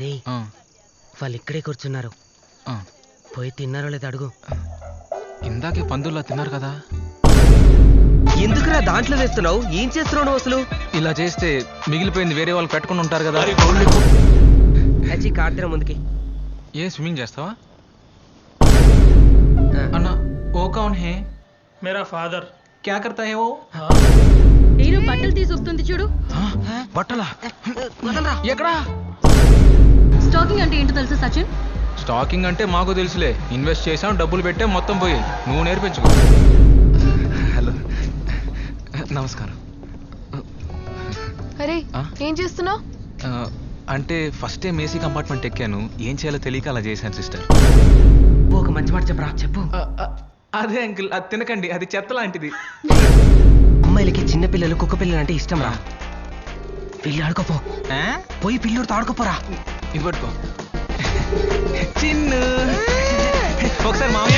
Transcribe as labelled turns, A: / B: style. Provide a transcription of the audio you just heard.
A: రే వాళ్ళు ఇక్కడే కూర్చున్నారు, పోయి తిన్నారో లేదా అడుగు.
B: ఇందాకే పందుల్లా తిన్నారు కదా.
A: ఎందుకురా దాంట్లో వేస్తున్నావు? ఏం చేస్తున్నావు నువ్వు అసలు?
B: ఇలా చేస్తే మిగిలిపోయింది వేరే వాళ్ళు పెట్టుకుని ఉంటారు కదా.
A: అచ్చి కార్తీర ముందుకి.
B: ఏ స్విమ్మింగ్ చేస్తావా అన్నా? ఓ కౌన్ హే?
C: मेरा फादर
B: క్యా కర్తా హే? ఓ
D: నేను బట్టలు తీసి వస్తుంది చూడు.
B: బట్టలా? ఎక్కడా?
D: స్టాకింగ్ అంటే ఏంటో తెలుసా సచిన్?
B: స్టాకింగ్ అంటే మాకు తెలుసులే. ఇన్వెస్ట్ చేసాం, డబ్బులు పెట్టే మొత్తం పోయి. నువ్వు నేర్పించుకో. హలో, నమస్కారం.
E: అరే ఏం చేస్తున్నావు?
B: అంటే ఫస్ట్ టైం ఏసీ కంపార్ట్మెంట్ ఎక్కాను, ఏం చేయాలో తెలియక అలా చేశాను సిస్టర్.
A: ఒక మంచి మాట చెప్పరా, చెప్పు.
B: అదే అంకుల్, అది తినకండి, అది చెత్త లాంటిది.
A: అమ్మాయిలకి చిన్న పిల్లలు కుక్క పిల్లలు అంటే ఇష్టం రా. పిల్లి ఆడుకోపో, పోయి పిల్లుడితో ఆడుకోపోరా.
B: ఇది పట్టుకో చిన్ను. ఒకసారి మామ